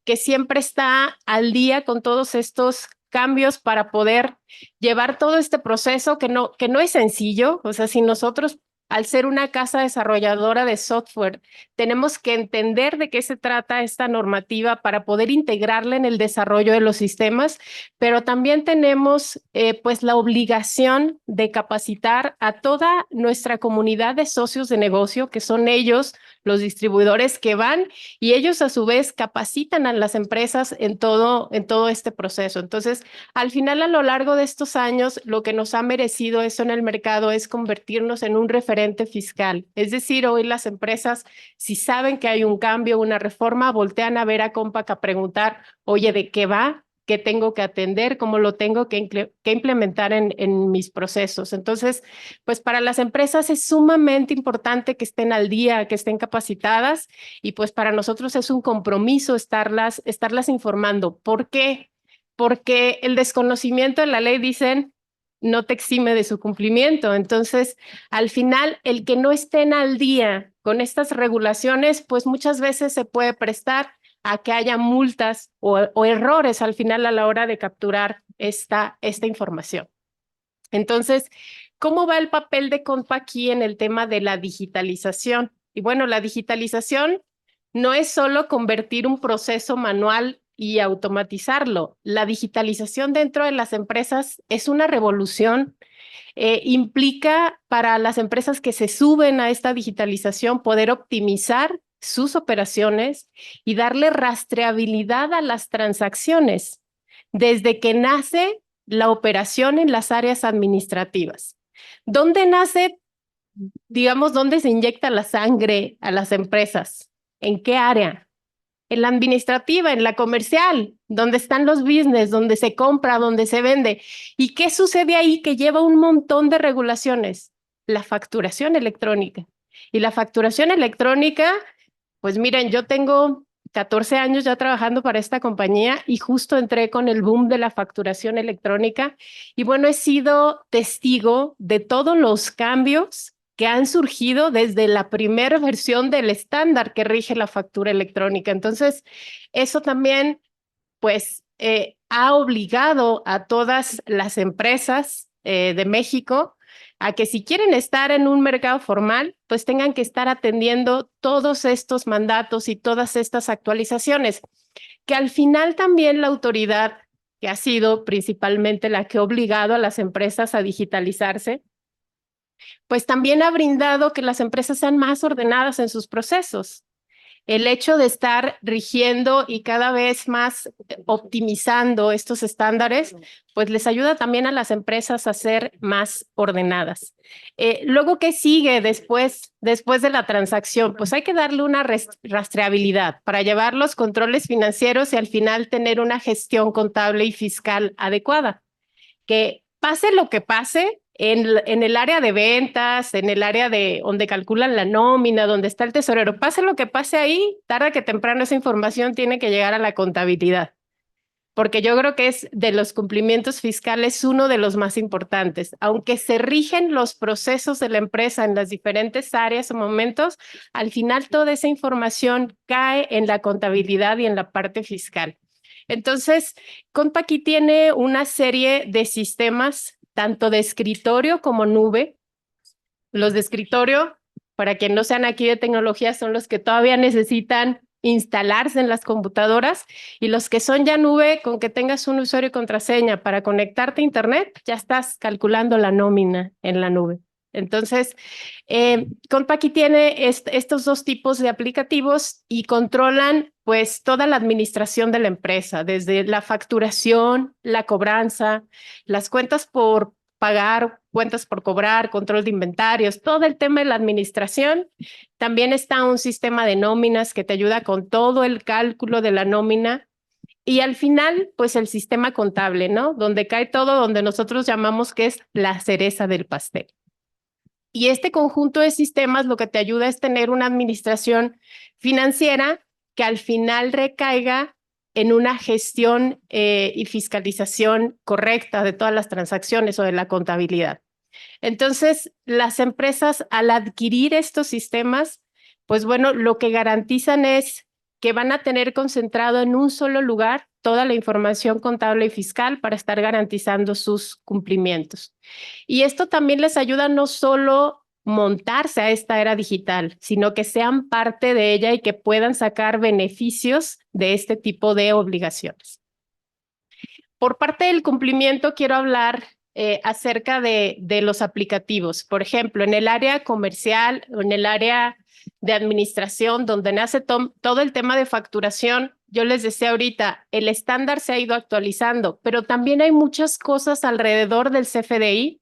que siempre está al día con todos estos cambios para poder llevar todo este proceso que no es sencillo. O sea, si nosotros, al ser una casa desarrolladora de software, tenemos que entender de qué se trata esta normativa para poder integrarla en el desarrollo de los sistemas, pero también tenemos pues la obligación de capacitar a toda nuestra comunidad de socios de negocio, que son ellos los distribuidores que van y ellos a su vez capacitan a las empresas en todo este proceso. Entonces, al final, a lo largo de estos años, lo que nos ha merecido eso en el mercado es convertirnos en un referente fiscal. Es decir, hoy las empresas, si saben que hay un cambio, una reforma, voltean a ver a Compaq a preguntar, oye, ¿de qué va? ¿Qué tengo que atender? ¿Cómo lo tengo que implementar en mis procesos? Entonces, pues para las empresas es sumamente importante que estén al día, que estén capacitadas y pues para nosotros es un compromiso estarlas informando. ¿Por qué? Porque el desconocimiento de la ley, dicen, no te exime de su cumplimiento. Entonces, al final, el que no estén al día con estas regulaciones, pues muchas veces se puede prestar a que haya multas o errores al final a la hora de capturar esta información. Entonces, ¿cómo va el papel de Compaq aquí en el tema de la digitalización? Y bueno, la digitalización no es solo convertir un proceso manual y automatizarlo. La digitalización dentro de las empresas es una revolución. Implica para las empresas que se suben a esta digitalización poder optimizar sus operaciones y darle rastreabilidad a las transacciones desde que nace la operación en las áreas administrativas. ¿Dónde nace, digamos, dónde se inyecta la sangre a las empresas? ¿En qué área? En la administrativa, en la comercial, donde están los business, donde se compra, donde se vende. ¿Y qué sucede ahí que lleva un montón de regulaciones? La facturación electrónica. Y la facturación electrónica, pues miren, yo tengo 14 años ya trabajando para esta compañía y justo entré con el boom de la facturación electrónica y bueno, he sido testigo de todos los cambios que han surgido desde la primera versión del estándar que rige la factura electrónica. Entonces, eso también, pues, ha obligado a todas las empresas de México a que si quieren estar en un mercado formal, pues tengan que estar atendiendo todos estos mandatos y todas estas actualizaciones, que al final también la autoridad, que ha sido principalmente la que ha obligado a las empresas a digitalizarse, pues también ha brindado que las empresas sean más ordenadas en sus procesos. El hecho de estar rigiendo y cada vez más optimizando estos estándares, pues les ayuda también a las empresas a ser más ordenadas. Luego, ¿qué sigue después de la transacción? Pues hay que darle una rastreabilidad para llevar los controles financieros y al final tener una gestión contable y fiscal adecuada. Que pase lo que pase, en el área de ventas, en el área de donde calculan la nómina, donde está el tesorero, pase lo que pase ahí, tarde que temprano esa información tiene que llegar a la contabilidad, porque yo creo que es de los cumplimientos fiscales uno de los más importantes. Aunque se rigen los procesos de la empresa en las diferentes áreas o momentos, al final toda esa información cae en la contabilidad y en la parte fiscal. Entonces, Compaq aquí tiene una serie de sistemas, tanto de escritorio como nube. Los de escritorio, para quien no sean aquí de tecnología, son los que todavía necesitan instalarse en las computadoras y los que son ya nube, con que tengas un usuario y contraseña para conectarte a internet, ya estás calculando la nómina en la nube. Entonces, Compaq aquí tiene estos dos tipos de aplicativos y controlan pues toda la administración de la empresa, desde la facturación, la cobranza, las cuentas por pagar, cuentas por cobrar, control de inventarios, todo el tema de la administración. También está un sistema de nóminas que te ayuda con todo el cálculo de la nómina. Y al final, pues el sistema contable, ¿no? Donde cae todo, donde nosotros llamamos que es la cereza del pastel. Y este conjunto de sistemas lo que te ayuda es tener una administración financiera que al final recaiga en una gestión y fiscalización correcta de todas las transacciones o de la contabilidad. Entonces, las empresas al adquirir estos sistemas, pues bueno, lo que garantizan es que van a tener concentrado en un solo lugar toda la información contable y fiscal para estar garantizando sus cumplimientos. Y esto también les ayuda no solo montarse a esta era digital, sino que sean parte de ella y que puedan sacar beneficios de este tipo de obligaciones. Por parte del cumplimiento, quiero hablar acerca de los aplicativos. Por ejemplo, en el área comercial o en el área de administración, donde nace todo el tema de facturación, yo les decía ahorita, el estándar se ha ido actualizando, pero también hay muchas cosas alrededor del CFDI,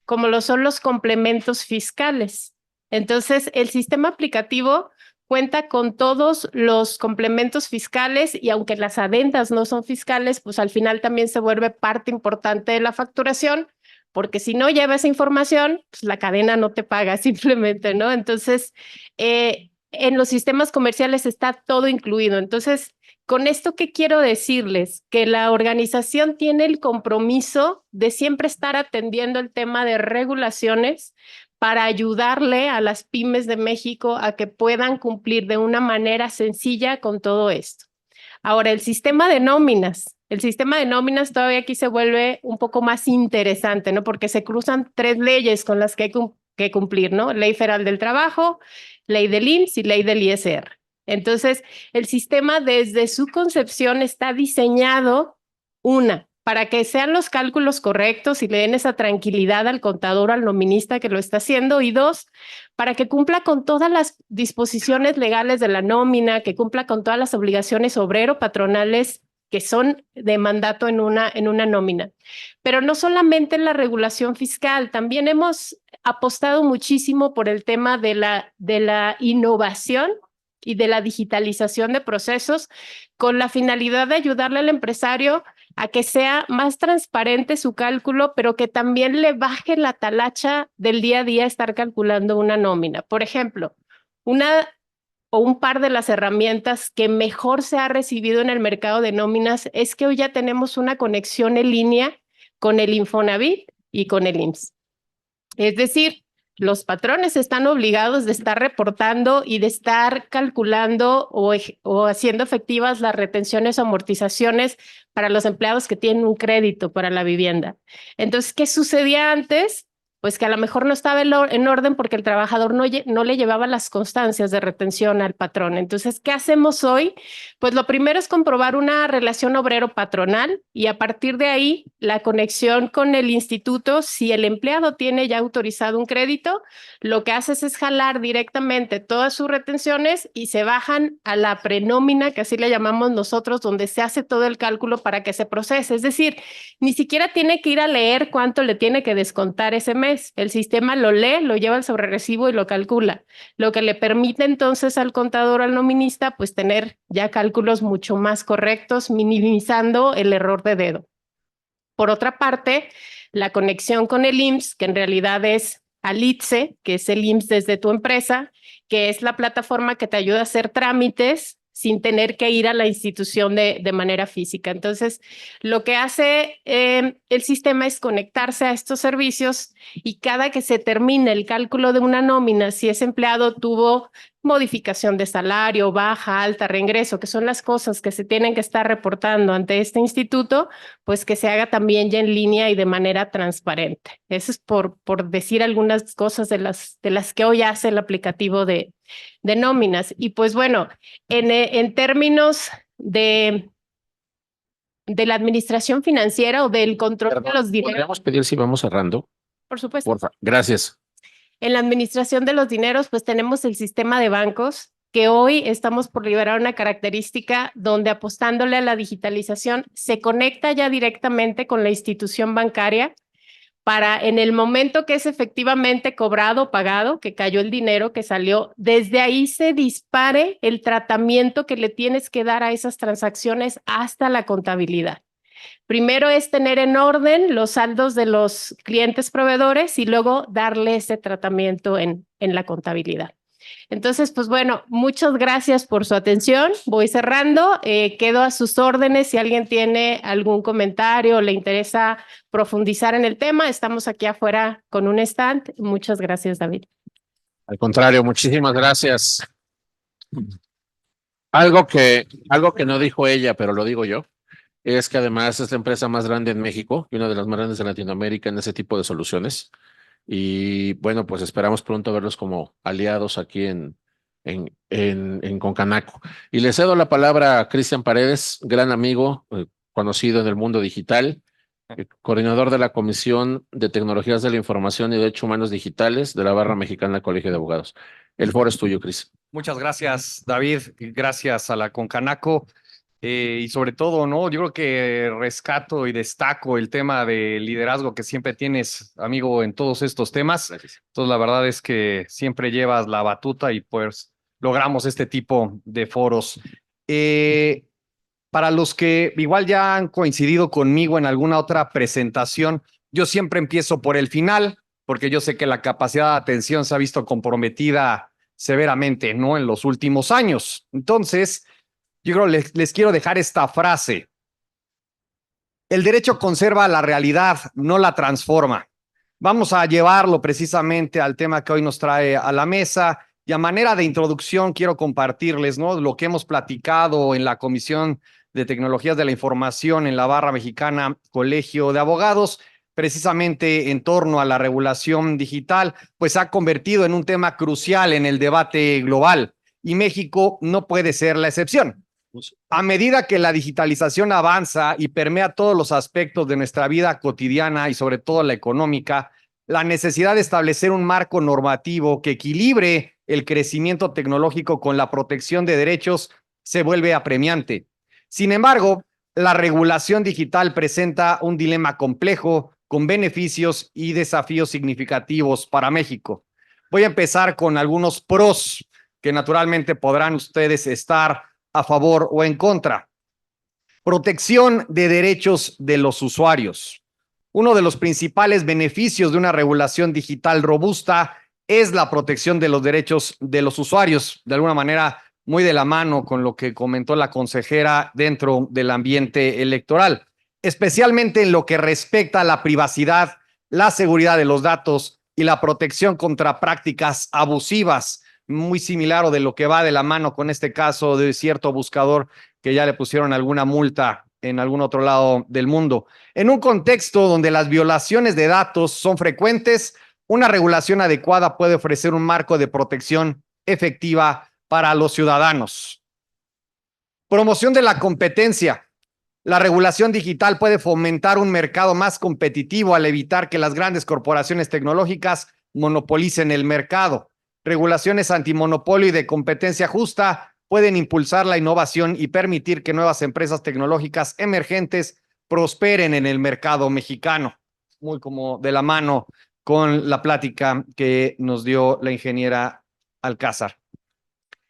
como lo son los complementos fiscales. Entonces, el sistema aplicativo cuenta con todos los complementos fiscales y aunque las adendas no son fiscales, pues al final también se vuelve parte importante de la facturación, porque si no lleva esa información, pues la cadena no te paga simplemente, ¿no? Entonces, en los sistemas comerciales está todo incluido. Entonces, con esto, ¿qué quiero decirles? Que la organización tiene el compromiso de siempre estar atendiendo el tema de regulaciones para ayudarle a las pymes de México a que puedan cumplir de una manera sencilla con todo esto. Ahora, el sistema de nóminas todavía aquí se vuelve un poco más interesante, ¿no? Porque se cruzan 3 leyes con las que hay que cumplir, ¿no? Ley Federal del Trabajo, ley del IMSS y ley del ISR. Entonces, el sistema desde su concepción está diseñado, para que sean los cálculos correctos y le den esa tranquilidad al contador, al nominista que lo está haciendo, y 2, para que cumpla con todas las disposiciones legales de la nómina, que cumpla con todas las obligaciones obrero-patronales que son de mandato en una nómina. Pero no solamente en la regulación fiscal, también hemos apostado muchísimo por el tema de la innovación y de la digitalización de procesos con la finalidad de ayudarle al empresario a que sea más transparente su cálculo, pero que también le baje la talacha del día a día estar calculando una nómina. Por ejemplo, un par de las herramientas que mejor se ha recibido en el mercado de nóminas es que hoy ya tenemos una conexión en línea con el Infonavit y con el IMSS. Es decir, los patrones están obligados de estar reportando y de estar calculando o haciendo efectivas las retenciones o amortizaciones para los empleados que tienen un crédito para la vivienda. Entonces, ¿qué sucedía antes? Pues que a lo mejor no estaba en orden porque el trabajador no le llevaba las constancias de retención al patrón. Entonces, ¿qué hacemos hoy? Pues lo primero es comprobar una relación obrero-patronal y a partir de ahí la conexión con el instituto. Si el empleado tiene ya autorizado un crédito, lo que haces es jalar directamente todas sus retenciones y se bajan a la prenómina, que así le llamamos nosotros, donde se hace todo el cálculo para que se procese. Es decir, ni siquiera tiene que ir a leer cuánto le tiene que descontar ese mes. El sistema lo lee, lo lleva al sobrerecibo y lo calcula, lo que le permite entonces al contador, al nominista, pues tener ya cálculos mucho más correctos, minimizando el error de dedo. Por otra parte, la conexión con el IMSS, que en realidad es Alitze, que es el IMSS desde tu empresa, que es la plataforma que te ayuda a hacer trámites sin tener que ir a la institución de manera física. Entonces, lo que hace el sistema es conectarse a estos servicios y cada que se termine el cálculo de una nómina, si ese empleado tuvo modificación de salario, baja, alta, reingreso, que son las cosas que se tienen que estar reportando ante este instituto, pues que se haga también ya en línea y de manera transparente. Eso es por decir algunas cosas de las que hoy hace el aplicativo de nóminas. Y pues bueno, en términos de la administración financiera o del control de los dineros. ¿Podríamos pedir si vamos cerrando? Por supuesto. Porfa, gracias. En la administración de los dineros, pues tenemos el sistema de bancos, que hoy estamos por liberar una característica donde apostándole a la digitalización se conecta ya directamente con la institución bancaria para en el momento que es efectivamente cobrado o pagado, que cayó el dinero que salió, desde ahí se dispare el tratamiento que le tienes que dar a esas transacciones hasta la contabilidad. Primero es tener en orden los saldos de los clientes proveedores y luego darle ese tratamiento en la contabilidad. Entonces, pues bueno, muchas gracias por su atención. Voy cerrando. Quedo a sus órdenes. Si alguien tiene algún comentario o le interesa profundizar en el tema, estamos aquí afuera con un stand. Muchas gracias, David. Al contrario, muchísimas gracias. Algo que no dijo ella, pero lo digo yo, es que además es la empresa más grande en México y una de las más grandes de Latinoamérica en ese tipo de soluciones. Y bueno, pues esperamos pronto verlos como aliados aquí en Concanaco. Y le cedo la palabra a Cristian Paredes, gran amigo, conocido en el mundo digital, Coordinador de la Comisión de Tecnologías de la Información y Derechos Humanos Digitales de la Barra Mexicana del Colegio de Abogados. El foro es tuyo, Cris. Muchas gracias, David. Y gracias a la Concanaco. Y sobre todo, ¿no? Yo creo que rescato y destaco el tema de liderazgo que siempre tienes, amigo, en todos estos temas. Gracias. Entonces, la verdad es que siempre llevas la batuta y pues logramos este tipo de foros. Para los que igual ya han coincidido conmigo en alguna otra presentación, yo siempre empiezo por el final, porque yo sé que la capacidad de atención se ha visto comprometida severamente, ¿no? En los últimos años. Entonces, yo creo les quiero dejar esta frase. El derecho conserva la realidad, no la transforma. Vamos a llevarlo precisamente al tema que hoy nos trae a la mesa y a manera de introducción quiero compartirles, ¿no? Lo que hemos platicado en la Comisión de Tecnologías de la Información en la Barra Mexicana Colegio de Abogados, precisamente en torno a la regulación digital, pues ha convertido en un tema crucial en el debate global y México no puede ser la excepción. A medida que la digitalización avanza y permea todos los aspectos de nuestra vida cotidiana y sobre todo la económica, la necesidad de establecer un marco normativo que equilibre el crecimiento tecnológico con la protección de derechos se vuelve apremiante. Sin embargo, la regulación digital presenta un dilema complejo con beneficios y desafíos significativos para México. Voy a empezar con algunos pros que naturalmente podrán ustedes estar a favor o en contra. Protección de derechos de los usuarios. Uno de los principales beneficios de una regulación digital robusta es la protección de los derechos de los usuarios, de alguna manera muy de la mano con lo que comentó la consejera dentro del ambiente electoral, especialmente en lo que respecta a la privacidad, la seguridad de los datos y la protección contra prácticas abusivas, muy similar o de lo que va de la mano con este caso de cierto buscador que ya le pusieron alguna multa en algún otro lado del mundo. En un contexto donde las violaciones de datos son frecuentes, una regulación adecuada puede ofrecer un marco de protección efectiva para los ciudadanos. Promoción de la competencia. La regulación digital puede fomentar un mercado más competitivo al evitar que las grandes corporaciones tecnológicas monopolicen el mercado. Regulaciones antimonopolio y de competencia justa pueden impulsar la innovación y permitir que nuevas empresas tecnológicas emergentes prosperen en el mercado mexicano. Muy como de la mano con la plática que nos dio la ingeniera Alcázar.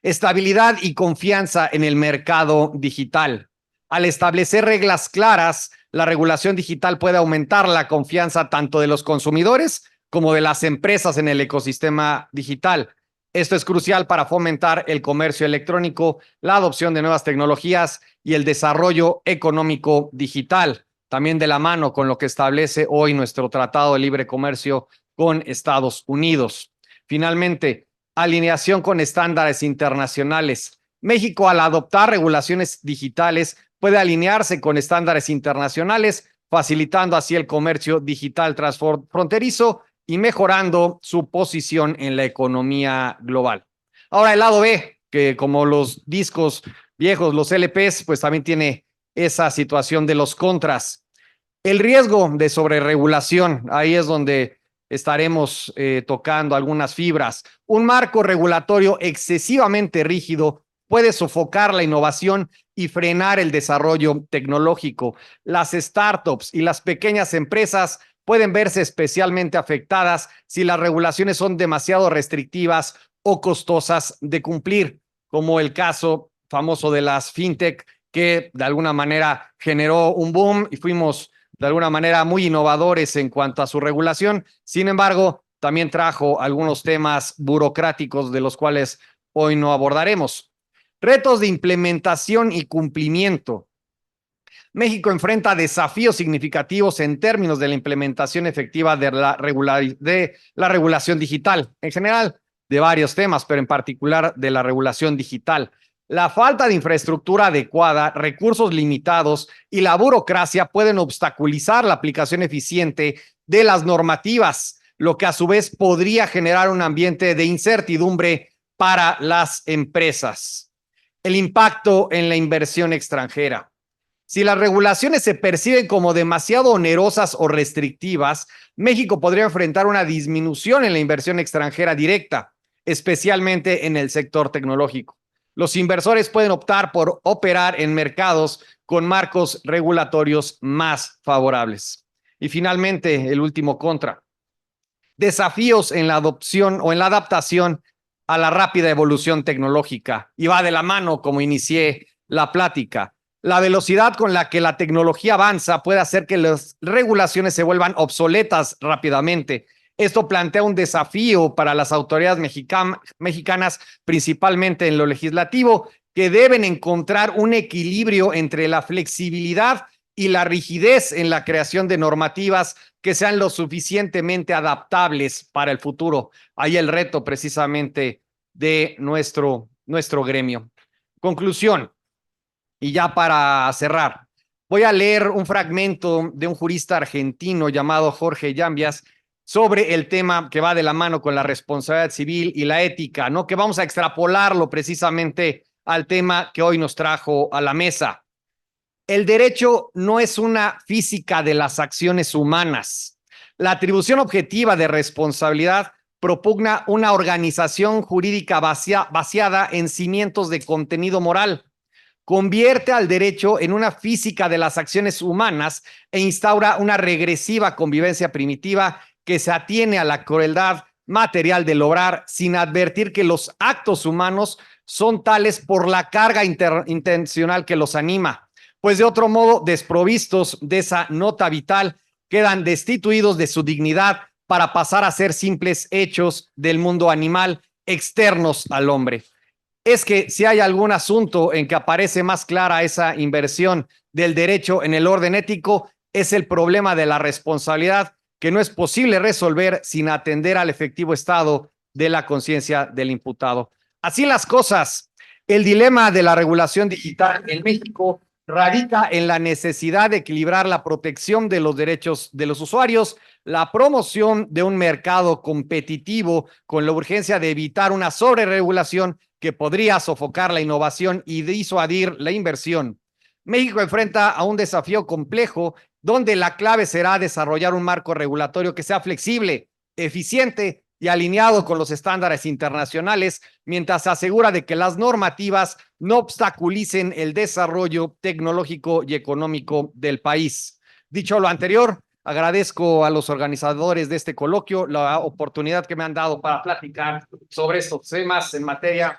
Estabilidad y confianza en el mercado digital. Al establecer reglas claras, la regulación digital puede aumentar la confianza tanto de los consumidores como de las empresas en el ecosistema digital. Esto es crucial para fomentar el comercio electrónico, la adopción de nuevas tecnologías y el desarrollo económico digital, también de la mano con lo que establece hoy nuestro Tratado de Libre Comercio con Estados Unidos. Finalmente, alineación con estándares internacionales. México, al adoptar regulaciones digitales, puede alinearse con estándares internacionales, facilitando así el comercio digital transfronterizo y mejorando su posición en la economía global. Ahora, el lado B, que como los discos viejos, los LPs, pues también tiene esa situación de los contras. El riesgo de sobreregulación, ahí es donde estaremos tocando algunas fibras. Un marco regulatorio excesivamente rígido puede sofocar la innovación y frenar el desarrollo tecnológico. Las startups y las pequeñas empresas pueden verse especialmente afectadas si las regulaciones son demasiado restrictivas o costosas de cumplir, como el caso famoso de las fintech, que de alguna manera generó un boom y fuimos de alguna manera muy innovadores en cuanto a su regulación. Sin embargo, también trajo algunos temas burocráticos de los cuales hoy no abordaremos. Retos de implementación y cumplimiento. México enfrenta desafíos significativos en términos de la implementación efectiva de la regulación digital, en general de varios temas, pero en particular de la regulación digital. La falta de infraestructura adecuada, recursos limitados y la burocracia pueden obstaculizar la aplicación eficiente de las normativas, lo que a su vez podría generar un ambiente de incertidumbre para las empresas. El impacto en la inversión extranjera. Si las regulaciones se perciben como demasiado onerosas o restrictivas, México podría enfrentar una disminución en la inversión extranjera directa, especialmente en el sector tecnológico. Los inversores pueden optar por operar en mercados con marcos regulatorios más favorables. Y finalmente, el último contra. Desafíos en la adopción o en la adaptación a la rápida evolución tecnológica. Y va de la mano, como inicié la plática. La velocidad con la que la tecnología avanza puede hacer que las regulaciones se vuelvan obsoletas rápidamente. Esto plantea un desafío para las autoridades mexicanas, principalmente en lo legislativo, que deben encontrar un equilibrio entre la flexibilidad y la rigidez en la creación de normativas que sean lo suficientemente adaptables para el futuro. Ahí el reto precisamente de nuestro gremio. Conclusión. Y ya para cerrar, voy a leer un fragmento de un jurista argentino llamado Jorge Llambias sobre el tema que va de la mano con la responsabilidad civil y la ética, ¿no? Que vamos a extrapolarlo precisamente al tema que hoy nos trajo a la mesa. El derecho no es una física de las acciones humanas. La atribución objetiva de responsabilidad propugna una organización jurídica vaciada en cimientos de contenido moral. Convierte al derecho en una física de las acciones humanas e instaura una regresiva convivencia primitiva que se atiene a la crueldad material del obrar sin advertir que los actos humanos son tales por la carga intencional que los anima, pues de otro modo, desprovistos de esa nota vital, quedan destituidos de su dignidad para pasar a ser simples hechos del mundo animal externos al hombre. Es que si hay algún asunto en que aparece más clara esa inversión del derecho en el orden ético, es el problema de la responsabilidad que no es posible resolver sin atender al efectivo estado de la conciencia del imputado. Así las cosas, el dilema de la regulación digital en México radica en la necesidad de equilibrar la protección de los derechos de los usuarios, la promoción de un mercado competitivo con la urgencia de evitar una sobreregulación que podría sofocar la innovación y disuadir la inversión. México enfrenta a un desafío complejo donde la clave será desarrollar un marco regulatorio que sea flexible, eficiente y alineado con los estándares internacionales, mientras se asegura de que las normativas no obstaculicen el desarrollo tecnológico y económico del país. Dicho lo anterior, agradezco a los organizadores de este coloquio la oportunidad que me han dado para platicar sobre estos temas en materia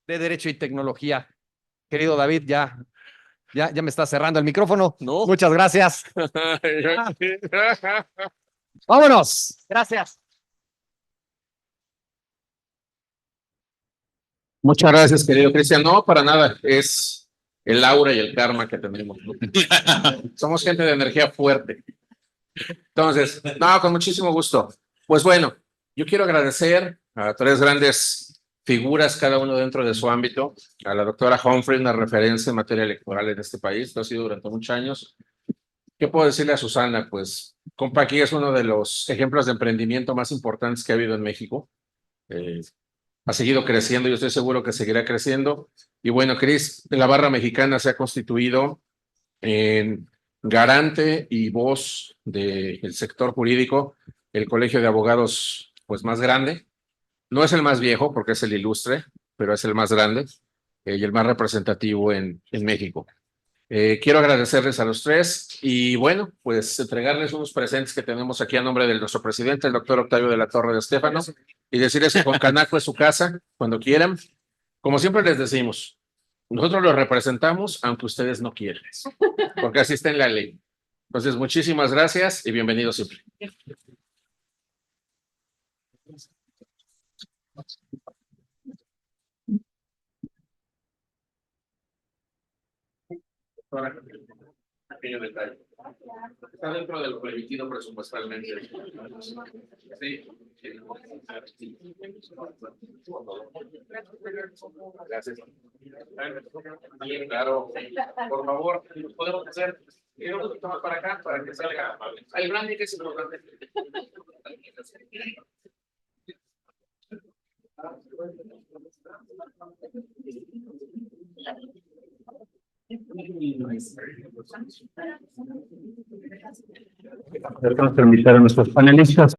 de Derecho y Tecnología. Querido David, ya me está cerrando el micrófono. No. Muchas gracias. Vámonos. Gracias. Muchas gracias, querido Cristian. No, para nada. Es el aura y el karma que tenemos, ¿no? Somos gente de energía fuerte. Entonces, no, con muchísimo gusto. Pues bueno, yo quiero agradecer a tres grandes figuras, cada uno dentro de su ámbito. A la doctora Humphrey, una referencia en materia electoral en este país, lo ha sido durante muchos años. ¿Qué puedo decirle a Susana? Pues Compaqui es uno de los ejemplos de emprendimiento más importantes que ha habido en México. Ha seguido creciendo, yo estoy seguro que seguirá creciendo. Y bueno, Cris, la barra mexicana se ha constituido en garante y voz del sector jurídico, el colegio de abogados pues más grande. No es el más viejo porque es el ilustre, pero es el más grande y el más representativo en México. Quiero agradecerles a los tres y bueno, pues entregarles unos presentes que tenemos aquí a nombre de nuestro presidente, el doctor Octavio de la Torre de Estéfano, y decirles que con Canaco es su casa, cuando quieran. Como siempre les decimos, nosotros los representamos aunque ustedes no quieran, porque así está en la ley. Entonces, muchísimas gracias y bienvenidos siempre. Pequeño detalle. Está dentro de lo permitido presupuestalmente. Sí. Gracias. Claro. Por favor, podemos hacer un poquito más para acá para que salga el branding, que es importante. Vamos a invitar a nuestros panelistas.